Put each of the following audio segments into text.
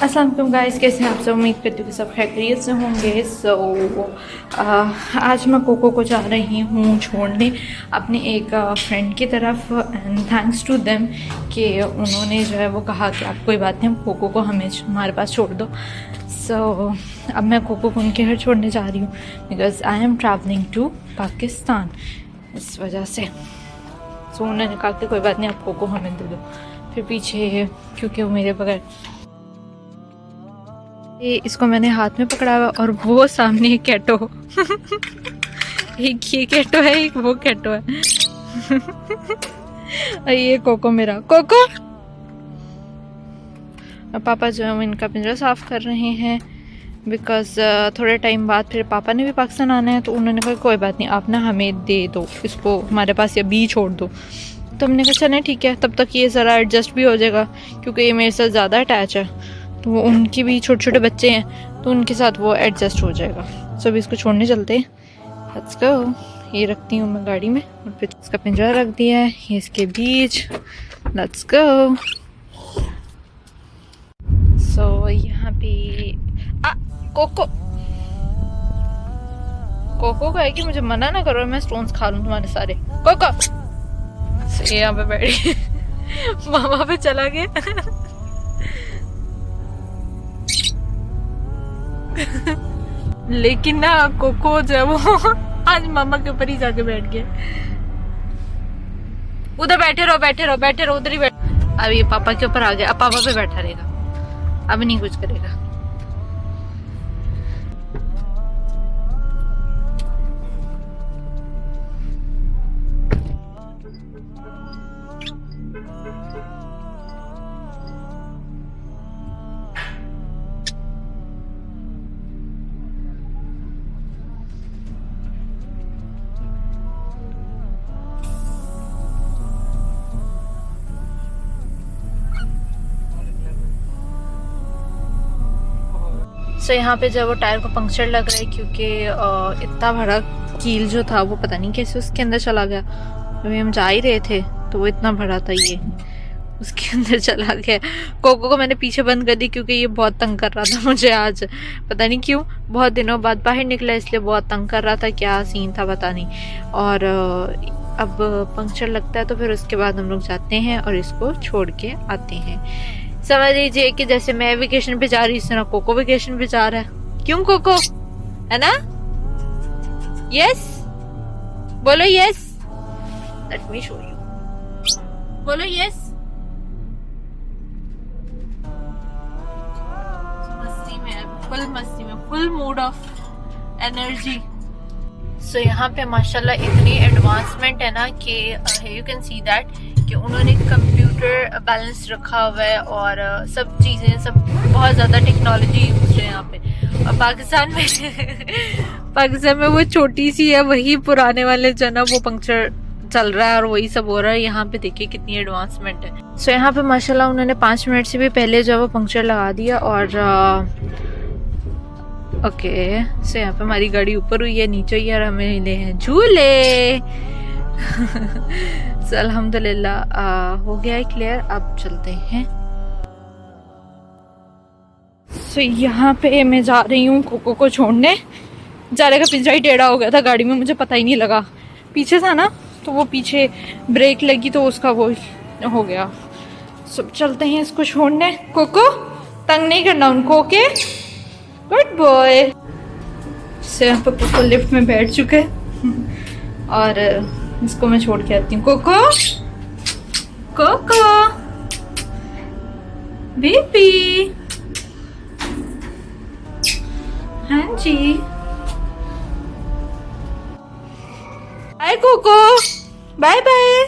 अस्सलाम वालेकुम गाइस, कैसे हैं आप सब। उम्मीद करती हूँ कि सब खैरियत से होंगे। आज मैं कोको को जा रही हूँ छोड़ने अपने एक फ्रेंड की तरफ। एंड थैंक्स टू देम कि उन्होंने जो है वो कहा कि आप कोई बात नहीं, कोको को हमारे पास छोड़ दो। अब मैं कोको को उनके घर छोड़ने जा रही हूँ because I am travelling to Pakistan, इस वजह से। उन्होंने कहा कि कोई बात नहीं, आप कोको हमें दे दो। फिर पीछे क्योंकि वो मेरे बगैर, इसको मैंने हाथ में पकड़ा हुआ और वो सामने एक कैटो एक ये कैटो है, एक वो कैटो है और ये कोको, मेरा कोको। पापा जो है इनका पिंजरा साफ कर रहे हैं बिकॉज थोड़े टाइम बाद फिर पापा ने भी पाकिस्तान आना है। तो उन्होंने कहा कोई बात नहीं, आप ना हमें दे दो, इसको हमारे पास या बी छोड़ दो। तो हमने कहा चलें ठीक है, तब तक ये ज़रा एडजस्ट भी हो जाएगा क्योंकि ये मेरे साथ ज़्यादा अटैच है। तो वो उनके भी छोटे छोटे बच्चे हैं तो उनके साथ वो एडजस्ट हो जाएगा। अभी इसको छोड़ने चलते हैं, लेट्स गो। ये रखती हूँ मैं गाड़ी में और फिर इसका पिंजरा रख दिया है ये इसके बीच, लेट्स गो। यहाँ पे कोको कोको का है कि मुझे मना ना करो, मैं स्टोन्स खा लूँ तुम्हारे सारे। कोको यहाँ पे बैठ मामा पे चला गया लेकिन ना कोको जो वो आज मामा के ऊपर ही जाके बैठ गया। उधर बैठे रहो बैठे रहो बैठे रहो, उधर ही बैठ। अब ये पापा के ऊपर आ गया, अब पापा पे बैठा रहेगा, अब नहीं कुछ करेगा। यहाँ पे जब वो टायर को पंक्चर लग रहा है क्योंकि इतना बड़ा कील जो था वो पता नहीं कैसे उसके अंदर चला गया। अभी हम जा ही रहे थे तो वो इतना बड़ा था, ये उसके अंदर चला गया। कोको को मैंने पीछे बंद कर दी क्योंकि ये बहुत तंग कर रहा था मुझे आज, पता नहीं क्यों। बहुत दिनों बाद बाहर निकला इसलिए बहुत तंग कर रहा था, क्या सीन था पता नहीं। और अब पंक्चर लगता है तो फिर उसके बाद हम लोग जाते हैं और इसको छोड़ के आते हैं। समझ लीजिए कि जैसे मैं वेकेशन पे जा रही हूँ, इस तरह कोको वेकेशन पे जा रहा है। क्यों कोको, है ना? यस बोलो, yes. Let me show you, बोलो यस। मस्ती में फुल मूड ऑफ एनर्जी। यहाँ पे माशाल्लाह इतनी एडवांसमेंट है ना कि यू कैन सी दैट कि उन्होंने कंप्यूटर बैलेंस रखा हुआ है और सब चीज़ें, सब बहुत ज़्यादा टेक्नोलॉजी यूज है यहाँ पे। और पाकिस्तान में वो छोटी सी है, वही पुराने वाले जो ना वो पंक्चर चल रहा है और वही सब हो रहा है। यहाँ पे देखिए कितनी एडवांसमेंट है। यहाँ पे माशाल्लाह उन्होंने 5 मिनट से भी पहले जो वो पंक्चर लगा दिया। और ओके यहाँ पे हमारी गाड़ी ऊपर हुई है, नीचे हुई है और हमें मिले हैं झूले अल्हम्दुलिल्लाह हो गया है क्लियर। अब चलते हैं। यहाँ पे मैं जा रही हूँ कोको को छोड़ने। जाने का पिंजरा ही टेढ़ा हो गया था गाड़ी में, मुझे पता ही नहीं लगा। पीछे था ना तो वो पीछे ब्रेक लगी तो उसका वो हो गया। सब चलते हैं इसको छोड़ने। कोको तंग नहीं करना उनको, ओके? Good boy. यहाँ पे कोको लिफ्ट में बैठ चुके और इसको मैं छोड़ के आती हूँ। कोको कोको बेबी, हाँ जी, बाय कोको, बाय बाय।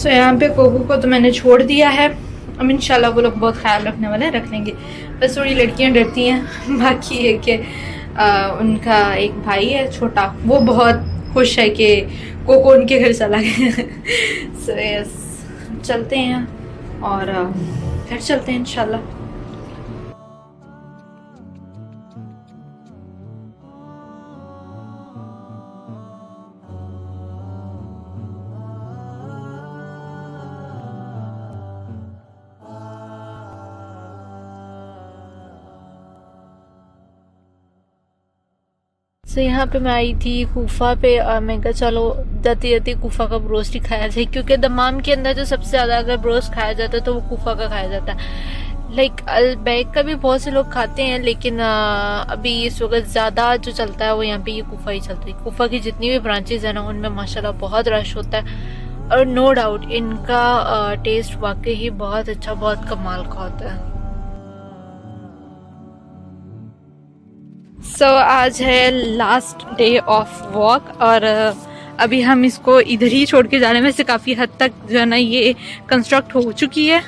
यहाँ पे कोको को तो मैंने छोड़ दिया है। अब इंशाल्लाह वो लोग बहुत ख्याल रखने वाले हैं, रख लेंगे। बस थोड़ी लड़कियां डरती हैं। बाकी है कि उनका एक भाई है छोटा, वो बहुत खुश है कि कोको उनके घर चला गया। यस चलते हैं और फिर चलते हैं इंशाल्लाह। सो यहाँ पे मैं आई थी कूफा पे और मैं कहा चलो जाती जाती कूफा का ब्रोस्ट ही खाया जाए, क्योंकि दमाम के अंदर जो सबसे ज़्यादा अगर ब्रोस्ट खाया जाता है तो वो कूफा का खाया जाता है। लाइक अलबैक का भी बहुत से लोग खाते हैं, लेकिन अभी इस वक्त ज़्यादा जो चलता है वो यहाँ पे ये कूफा ही चलता है। कूफा की जितनी भी ब्रांचेज है ना उनमें माशाल्लाह बहुत रश होता है और नो डाउट इनका टेस्ट वाकई ही बहुत अच्छा, बहुत कमाल का होता है। सो आज है लास्ट डे ऑफ वॉक और अभी हम इसको इधर ही छोड़ के जाने में से काफ़ी हद तक जो है ना ये कंस्ट्रक्ट हो चुकी है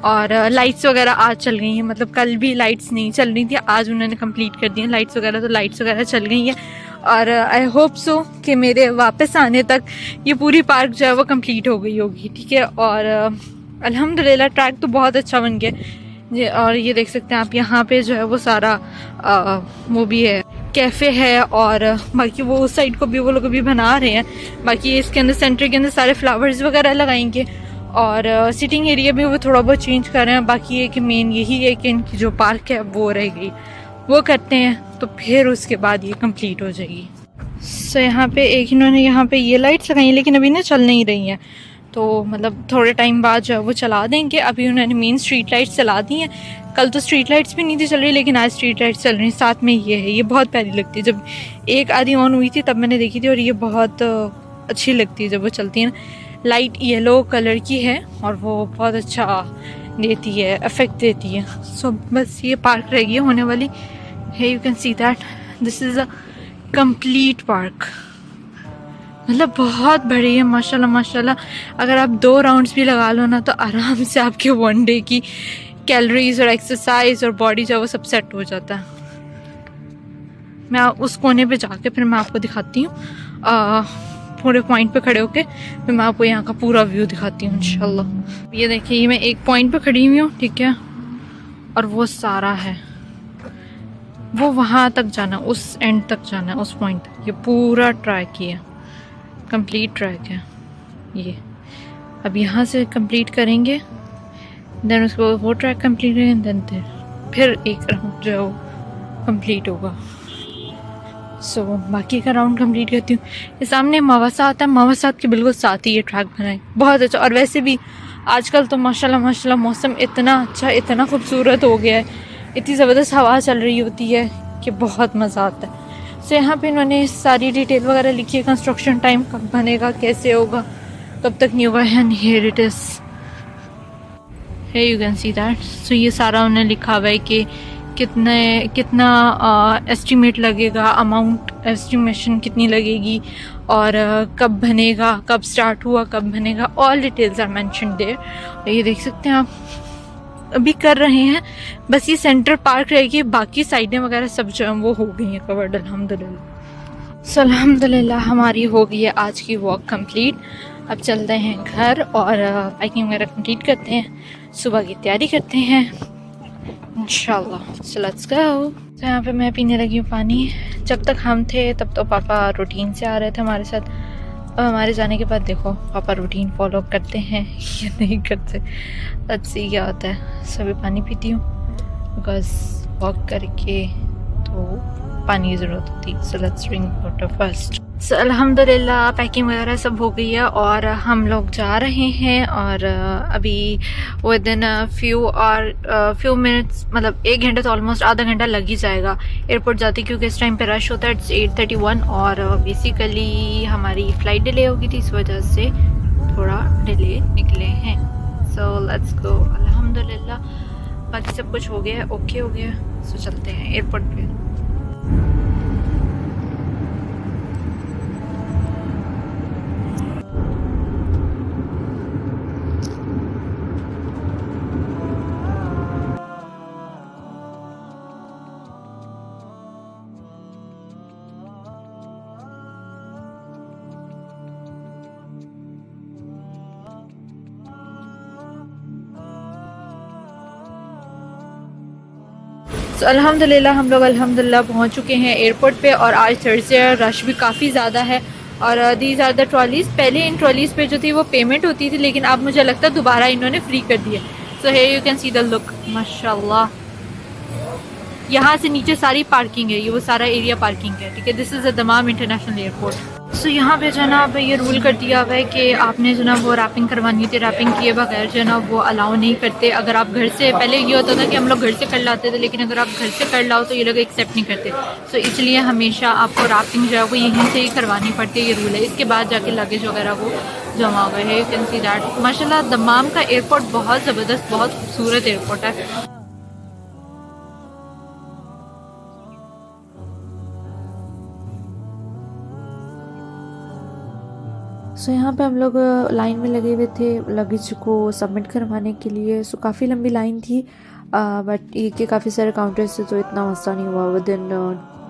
और लाइट्स वगैरह आज चल गई हैं। मतलब कल भी लाइट्स नहीं चल रही थी, आज उन्होंने कंप्लीट कर दी हैं लाइट्स वगैरह, तो लाइट्स वगैरह चल गई हैं और आई होप सो कि मेरे वापस आने तक ये पूरी पार्क जो है वो कंप्लीट हो गई होगी। ठीक है, और अल्हम्दुलिल्लाह ट्रैक तो बहुत अच्छा बन गया ये। और ये देख सकते हैं आप यहाँ पे जो है वो सारा वो भी है, कैफ़े है और बाकी वो उस साइड को भी वो लोग अभी बना रहे हैं। बाकी इसके अंदर सेंटर के अंदर सारे फ्लावर्स वगैरह लगाएंगे और सिटिंग एरिया भी वो थोड़ा बहुत चेंज कर रहे हैं। बाकी ये कि मेन यही है कि इनकी जो पार्क है वो रह गई, वो करते हैं तो फिर उसके बाद ये कंप्लीट हो जाएगी। सो यहाँ पे एक इन्होंने यहाँ पे ये लाइट्स लगाई हैं लेकिन अभी ना चल नहीं रही हैं, तो मतलब थोड़े टाइम बाद जो है वो चला देंगे। अभी उन्होंने मेन स्ट्रीट लाइट्स चला दी हैं, कल तो स्ट्रीट लाइट्स भी नहीं थी चल रही लेकिन आज स्ट्रीट लाइट्स चल रही हैं। साथ में ये है, ये बहुत प्यारी लगती है, जब एक आधी ऑन हुई थी तब मैंने देखी थी और ये बहुत अच्छी लगती है जब वो चलती है ना। लाइट येलो कलर की है और वो बहुत अच्छा देती है, इफेक्ट देती है। सो बस ये पार्क रह गई होने वाली है। You can see that this is a complete park, मतलब बहुत बड़ी है माशाल्लाह माशाल्लाह। अगर आप 2 राउंड्स भी लगा लो ना तो आराम से आपके वन डे की कैलोरीज और एक्सरसाइज और बॉडी जो है वो सब सेट हो जाता है। मैं उस कोने पे जाके फिर मैं आपको दिखाती हूँ, पूरे पॉइंट पे खड़े होके फिर मैं आपको यहाँ का पूरा व्यू दिखाती हूँ इंशाल्लाह। ये देखिए, ये मैं एक पॉइंट पे खड़ी हुई हूँ, ठीक है, और वो सारा है, वो वहाँ तक जाना, उस एंड तक जाना है, उस पॉइंट तक। ये पूरा ट्रैक ही है, कंप्लीट ट्रैक है ये। अब यहाँ से कंप्लीट करेंगे, देन उसको वो ट्रैक कंप्लीट करेंगे, देन फिर एक राउंड जो है वो कंप्लीट होगा। सो बाकी का राउंड कंप्लीट करती हूँ। ये सामने मावासा आता है, मावासात के बिल्कुल साथ ही ये ट्रैक बनाए, बहुत अच्छा। और वैसे भी आजकल तो माशाल्लाह माशाल्लाह मौसम इतना अच्छा, इतना खूबसूरत हो गया है, इतनी ज़बरदस्त हवा चल रही होती है कि बहुत मज़ा आता है। सो यहाँ पे इन्होंने सारी डिटेल वगैरह लिखी है, कंस्ट्रक्शन टाइम कब बनेगा, कैसे होगा, कब तक नहीं होगा। And here it is, you can see that. So ये सारा उन्होंने लिखा हुआ है कि कितना एस्टिमेट लगेगा, अमाउंट एस्टिमेशन कितनी लगेगी और कब बनेगा, कब स्टार्ट हुआ, कब बनेगा, all details are mentioned there. ये देख सकते हैं आप, अभी कर रहे हैं, बस ये सेंटर पार्क रहेगी, बाकी साइडें वगैरह सब जो है वो हो गई हैं कवर्ड अल्हम्दुलिल्लाह। सो अल्हम्दुलिल्लाह हमारी हो गई है आज की वॉक कंप्लीट। अब चलते हैं घर और पैकिंग वगैरह कंप्लीट करते हैं, सुबह की तैयारी करते हैं इंशाल्लाह। सो लेट्स गो। तो यहाँ पे मैं पीने लगी हूँ पानी। जब तक हम थे तब तो पापा रूटीन से आ रहे थे हमारे साथ, अब हमारे जाने के बाद देखो पापा रूटीन फॉलो करते हैं या नहीं करते, लेट्स सी क्या होता है। सभी पानी पीती हूँ बिकॉज वॉक करके तो पानी की ज़रूरत होती है। So let's drink water first. So अल्हम्दुलिल्लाह पैकिंग वगैरह सब हो गई है और हम लोग जा रहे हैं और अभी विद इन फ्यू मिनट्स, मतलब 1 घंटे तो ऑलमोस्ट आधा घंटा लग ही जाएगा एयरपोर्ट जाते, क्योंकि इस टाइम पे रश होता है। इट्स 8:31 और बेसिकली हमारी फ़्लाइट डिले हो गई थी, इस वजह से थोड़ा डिले निकले हैं। सो लेट्स गो। अल्हम्दुलिल्लाह बाकी सब कुछ हो गया है, ओके हो गया। सो चलते हैं एयरपोर्ट पे। तो अल्हम्दुलिल्लाह हम लोग अल्हम्दुलिल्लाह पहुंच चुके हैं एयरपोर्ट पे और आज थर्सडे है, रश भी काफ़ी ज़्यादा है। और दीज आर द ट्रॉलीज़। पहले इन ट्रॉलीज़ पे जो थी वो पेमेंट होती थी, लेकिन अब मुझे लगता है दोबारा इन्होंने फ्री कर दिया। So here you can see the look, माशाल्लाह यहाँ से नीचे सारी पार्किंग है, ये वो सारा एरिया पार्किंग है, ठीक है। This is the Dammam international airport. So यहाँ पे जो है ना अब ये रूल कर दिया हुआ है कि आपने जो ना वो रैपिंग करवानी थी, रैपिंग किए बगैर जो है ना वो अलाउ नहीं करते। अगर आप घर से, पहले ये होता था कि हम लोग घर से कर लाते थे, लेकिन अगर आप घर से कर लाओ तो ये लोग एक्सेप्ट नहीं करते। सो इसलिए हमेशा आपको रैपिंग जो है वो यहीं से ही करवानी पड़ती है, ये रूल है। इसके बाद जाके लगेज वगैरह वो जमा हुए है। You can see that. माशाल्लाह दमाम का एयरपोर्ट बहुत ज़बरदस्त, बहुत खूबसूरत एयरपोर्ट है। सो यहाँ पे हम लोग लाइन में लगे हुए थे लगेज को सबमिट करवाने के लिए। सो काफ़ी लंबी लाइन थी, बट ये के काफ़ी सारे काउंटर्स थे, तो इतना मसला नहीं हुआ। विद इन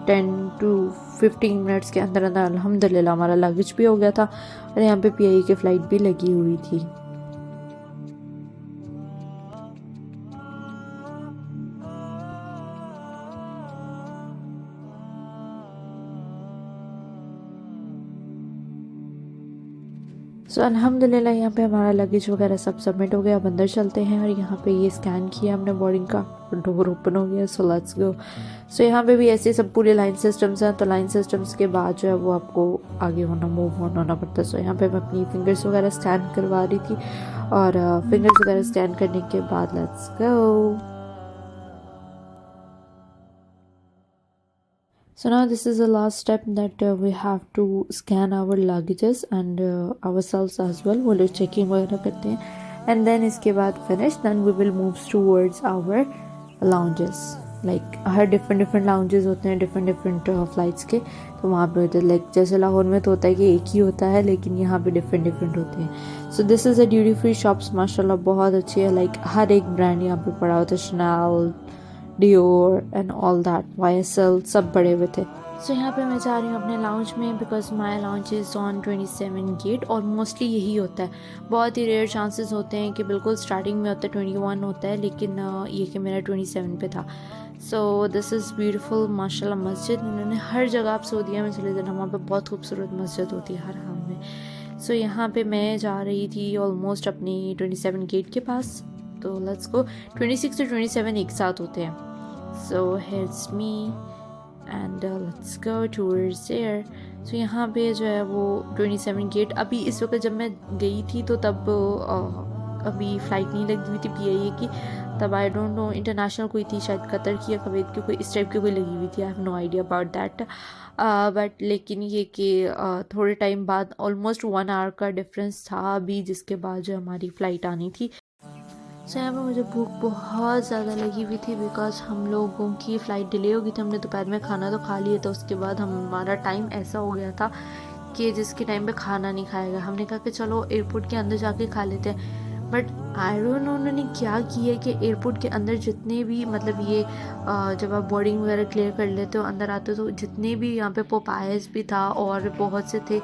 10 to 15 मिनट्स के अंदर अंदर अल्हम्दुलिल्लाह हमारा लगेज भी हो गया था और यहाँ पे PIE की फ़्लाइट भी लगी हुई थी। सो अल्हम्दुलिल्लाह यहाँ पे हमारा लगेज वगैरह सब सबमिट हो गया। अब अंदर चलते हैं और यहाँ पे ये स्कैन किया हमने बोर्डिंग का, डोर ओपन हो गया। सो लेट्स गो। सो यहाँ पे भी ऐसे सब पूरे लाइन सिस्टम्स हैं, तो लाइन सिस्टम्स के बाद जो है वो आपको आगे होना, मूव ऑन होना पड़ता है। सो यहाँ पे मैं अपनी फिंगर्स वगैरह स्कैन करवा रही थी और फिंगर्स वगैरह स्कैन करने के बाद let's go. So now this is the last step that we have to scan our luggages and ourselves as well. वो लोग चेकिंग वगैरह करते हैं and then इसके बाद finish, then we will move towards our lounges. Like her different lounges होते हैं different flights के, तो वहाँ पे होते हैं like जैसे लाहौर में तो होता है कि एक ही होता है, लेकिन यहाँ पे different होते हैं। So this is a duty free shops, माशाल्लाह बहुत अच्छी है। like हर एक ब्रांड यहाँ पे पड़ा होता है, Chanel, Dior and all that, YSL सब बड़े हुए थे। सो यहाँ पे मैं जा रही हूँ अपने लाउंज में, because my lounge is on 27 gate और मोस्टली यही होता है। बहुत ही रेयर चांसेस होते हैं कि बिल्कुल स्टार्टिंग में होता है 21 होता है, लेकिन ये कि मेरा 27 पे था। सो दिस इज़ ब्यूटीफुल माशाल्लाह मस्जिद। इन्होंने हर जगह आप सऊदीया में चले जाना, वहाँ पे बहुत खूबसूरत मस्जिद होती है हर हाल में। सो यहाँ पे मैं जा रही थी ऑलमोस्ट अपनी 27 गेट के पास, तो लेट्स गो। 26 to 27 एक साथ होते हैं। So that's me and let's go towards there. So यहाँ पे जो है वो 27 गेट, अभी इस वक्त जब मैं गई थी तो तब अभी फ़्लाइट नहीं लगी हुई थी PIA की, तब आई डोंट नो इंटरनेशनल कोई थी, शायद कतर की या कुवैत की, कोई इस टाइप की कोई लगी हुई थी। I have no idea about that, but लेकिन ये कि थोड़े टाइम बाद ऑलमोस्ट 1 आवर का डिफरेंस था अभी, जिसके बाद जो हमारी फ़्लाइट आनी थी। सो यहाँ पर मुझे भूख बहुत ज़्यादा लगी हुई थी, बिकॉज हम लोगों की फ़्लाइट डिले हो गई थी। हमने दोपहर में खाना तो खा लिया था, उसके बाद हमारा टाइम ऐसा हो गया था कि जिसके टाइम पे खाना नहीं खाया गया। हमने कहा कि चलो एयरपोर्ट के अंदर जाके खा लेते हैं, बट आई डोंट नो उन्होंने क्या किया कि एयरपोर्ट के अंदर जितने भी मतलब ये जब आप बोर्डिंग वगैरह क्लियर कर लेते हो अंदर आते हो, तो जितने भी यहाँ पे पोपायस भी था और बहुत से थे,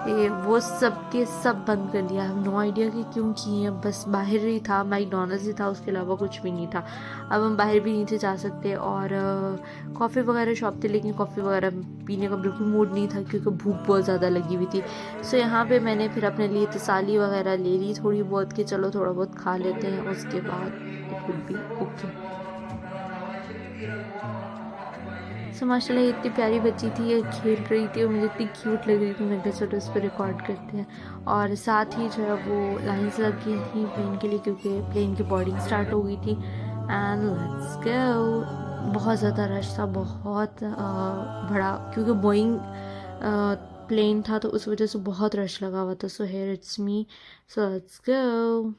वो सब के सब बंद कर दिया। हम नो आइडिया कि क्यों किए, बस बाहर ही था, मैकडोनल्ड्स ही था, उसके अलावा कुछ भी नहीं था। अब हम बाहर भी नहीं थे जा सकते, और कॉफ़ी वगैरह शॉप थे, लेकिन कॉफ़ी वगैरह पीने का बिल्कुल मूड नहीं था क्योंकि भूख बहुत ज़्यादा लगी हुई थी। सो यहाँ पे मैंने फिर अपने लिए तसाली वगैरह ले ली थोड़ी बहुत कि चलो थोड़ा बहुत खा लेते हैं, उसके बाद इट विल बी ओके। सो माशाल्लाह इतनी प्यारी बच्ची थी, ये खेल रही थी और मुझे इतनी क्यूट लग रही थी। मैं कहा चलो इस पर रिकॉर्ड करते हैं, और साथ ही जो है वो लाइंस लग गई थी प्लेन के लिए, क्योंकि प्लेन की बोर्डिंग स्टार्ट हो गई थी। एंड लेट्स गो। बहुत ज़्यादा रश था, बहुत बड़ा, क्योंकि बोइंग प्लेन था तो उस वजह से बहुत रश लगा हुआ था। So here it's me, so let's go.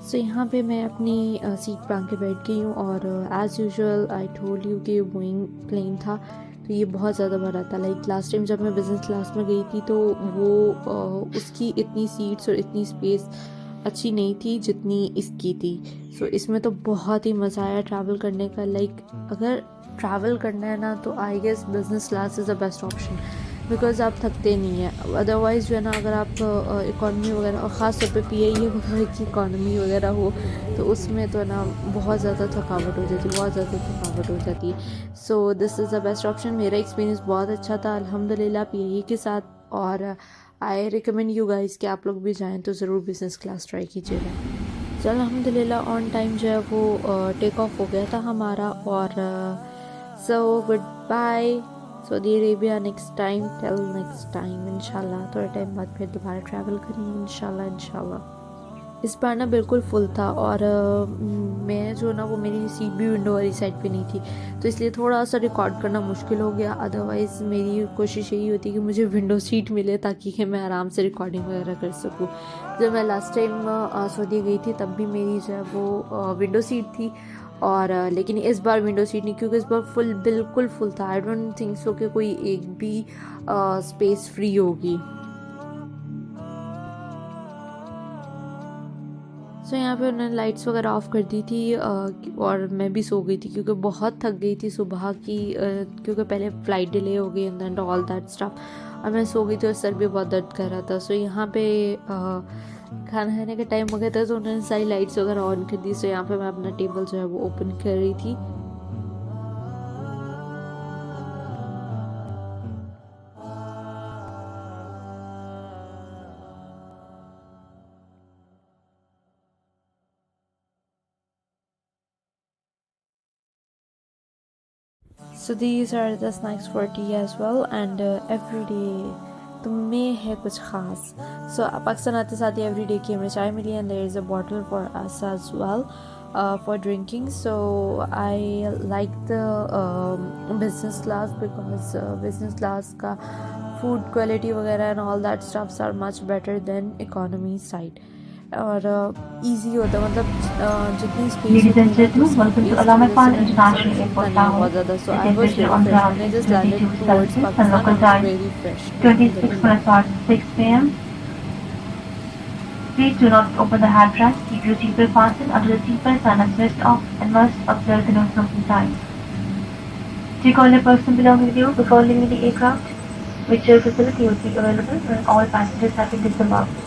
So यहाँ पे मैं अपनी सीट पर आके बैठ गई हूँ, और as usual I told you कि बोइंग प्लेन था तो ये बहुत ज़्यादा बड़ा था। लाइक लास्ट टाइम जब मैं बिज़नेस क्लास में गई थी तो वो उसकी इतनी सीट्स और इतनी स्पेस अच्छी नहीं थी जितनी इसकी थी। सो इसमें तो बहुत ही मज़ा आया ट्रैवल करने का। लाइक अगर ट्रैवल करना है ना तो I guess business class is the best option, because आप थकते नहीं हैं। अदरवाइज़ जो है ना, अगर आप इकॉनमी वगैरह और ख़ास तौर पे PIE वगैरह की इकॉनमी वगैरह हो तो उसमें तो ना बहुत ज़्यादा थकावट हो जाती है, बहुत ज़्यादा थकावट हो जाती है। So this is the best option. मेरा एक्सपीरियंस बहुत अच्छा था अल्हम्दुलिल्लाह PIE के साथ, और आई रिकमेंड यू गाइस कि आप लोग भी जाएं तो ज़रूर बिज़नेस क्लास ट्राई कीजिएगा। तो अल्हम्दुलिल्लाह ऑन टाइम जो है वो टेक ऑफ हो गया था हमारा, और so good bye Saudi Arabia. Next time, till next time इंशाल्लाह थोड़े टाइम बाद फिर दोबारा ट्रैवल करेंगे इंशाल्लाह इंशाल्लाह। इस बार ना बिल्कुल फुल था, और मैं जो ना वो मेरी सीट भी विंडो वाली साइड पे नहीं थी, तो इसलिए थोड़ा सा रिकॉर्ड करना मुश्किल हो गया। अदरवाइज़ मेरी कोशिश यही होती है कि मुझे विंडो सीट मिले ताकि कि मैं आराम से रिकॉर्डिंग वगैरह कर सकूँ। जब मैं लास्ट टाइम सऊदी गई थी तब भी मेरी जो है वो विंडो सीट थी, और लेकिन इस बार विंडो सीट नहीं, क्योंकि इस बार फुल बिल्कुल फुल था। आई डोंट थिंक सो कि कोई एक भी स्पेस फ्री होगी। सो यहाँ पे उन्होंने लाइट्स वगैरह ऑफ़ कर दी थी, और मैं भी सो गई थी क्योंकि बहुत थक गई थी सुबह की, क्योंकि पहले फ़्लाइट डिले हो गई and then all that stuff, और मैं सो गई थी और सर भी बहुत दर्द कर रहा था। सो यहाँ पे खाना खाने का टाइम हो गया था, तो उन्होंने सारी लाइट्स वगैरह ऑन कर दी। सो यहाँ पे मैं अपना टेबल जो है वो ओपन कर रही थी। So these are the snacks for tea as well, and every day तो में है कुछ ख़ास। So पाकिस्तान आते साथ ही एवरी डे की हमें चाय मिली, and there is a bottle for us as well for drinking. So I like the business class because business class का food quality वगैरह and all that stuffs are much better than economy side. और easy होता है, मतलब जितनी space Ladies and होती है gentlemen, welcome to Al Amal International Airport बहुत Lahore. ज़्यादा। सो It I is was listed very on fresh ground मैंने just 6:22 landed towards Celsius and Pakistan, local I was time very fresh 26 minutes past 6 p.m. Please do not open the handbelts, keep your seatbelt fastened until the seatbelt sign is switched off, and must observe the no smoking sign. Take all your personal belongings with you before leaving the aircraft, which facility will be available when all passengers have been disembarked.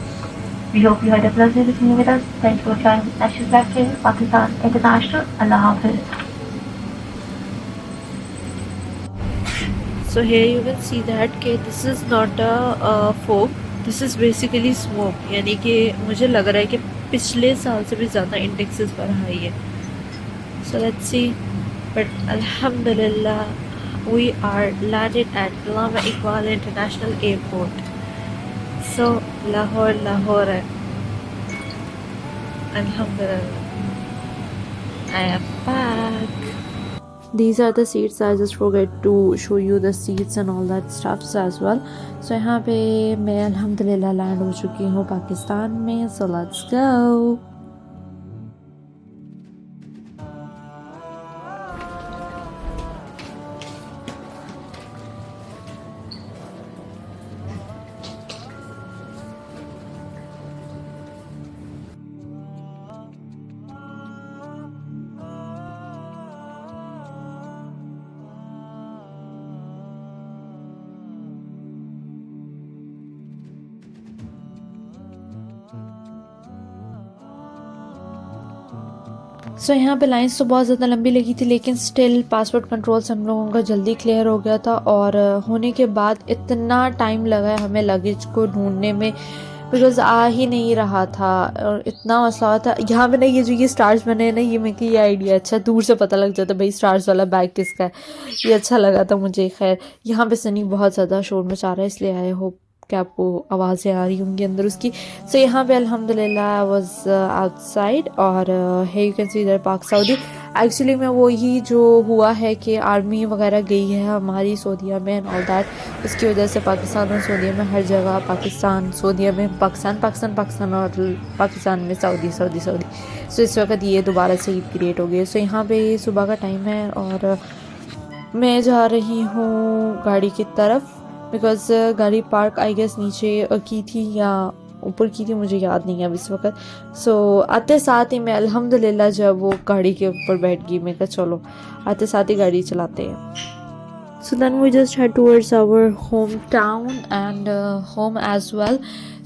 We hope you had a pleasure listening with us. Thank you for flying with National Flag Carrier Pakistan International. Allah Hafiz. So here you can see that कि this is not a fog, this is basically smoke, यानी कि मुझे लग रहा है कि पिछले साल से भी ज़्यादा इंडेक्स इस बार हाई है। So let's see, but alhamdulillah we are landed at Allama Iqbal International Airport. So Lahore है, alhamdulillah I am back. These are the seats. I just forget to show you the seats and all that stuffs as well. So यहाँ पे मैं अल्हम्दुलिल्लाह land हो चुकी हूँ पाकिस्तान में. So let's go. सो यहाँ पे लाइंस तो बहुत ज़्यादा लंबी लगी थी, लेकिन स्टिल पासपोर्ट कंट्रोल से हम लोगों का जल्दी क्लियर हो गया था। और होने के बाद इतना टाइम लगा है हमें लगेज को ढूंढने में, बिकॉज आ ही नहीं रहा था और इतना मसला था। यहाँ पे ना ये जो ये स्टार्स बने हैं ना, ये मेरे को ये आइडिया अच्छा, दूर से पता लग जाता भाई स्टार्स वाला बैग किसका है, ये अच्छा लगा था मुझे। खैर यहाँ पे सनी बहुत ज़्यादा शोर मचा रहा है, इसलिए आई होप कि आपको आवाज़ें आ रही होंगी अंदर उसकी। सो यहाँ पे अल्हम्दुलिल्लाह आई वाज आउटसाइड, और है यू कैन सी इधर पाक सऊदी। एक्चुअली में वो ही जो हुआ है कि आर्मी वगैरह गई है हमारी सऊदीया में एंड ऑल दैट, उसकी वजह से पाकिस्तान और सऊदीया में हर जगह पाकिस्तान, सऊदीया में पाकिस्तान, पाकिस्तान पाकिस्तान और पाकिस्तान में सऊदी सऊदी सऊदी। सो इस वक्त ये दोबारा से ईद क्रिएट हो गई है। सो यहाँ पे सुबह का टाइम है और मैं जा रही हूँ गाड़ी की तरफ, बिकॉज़ गाड़ी पार्क आई गेस नीचे की थी या ऊपर की थी, मुझे याद नहीं है अब इस वक्त। सो आते साथ ही मैं अल्हम्दुलिल्लाह जब वो गाड़ी के ऊपर बैठ गई, मैं कहा चलो आते साथ ही गाड़ी चलाते हैं। So then we just head towards our hometown and home as well.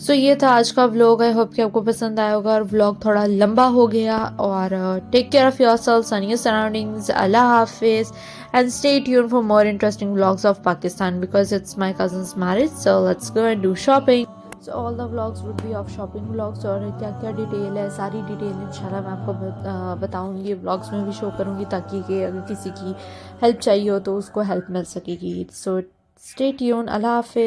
So ये था आज का व्लॉग। आई होप कि आपको पसंद आया होगा, और व्लॉग थोड़ा लंबा हो गया। और take care of yourselves and your surroundings. अल्लाह हाफिज and stay tuned for more interesting vlogs of Pakistan because it's my cousin's marriage, so let's go and do shopping. So all the vlogs would be of shopping vlogs, और क्या क्या detail है सारी detail इंशाल्लाह मैं आपको बताऊंगी, व्लॉग्स में भी शो करूंगी, ताकि कि अगर किसी की हेल्प चाहिए हो तो उसको हेल्प मिल सकेगी। So stay tuned. अल्लाह हाफिज।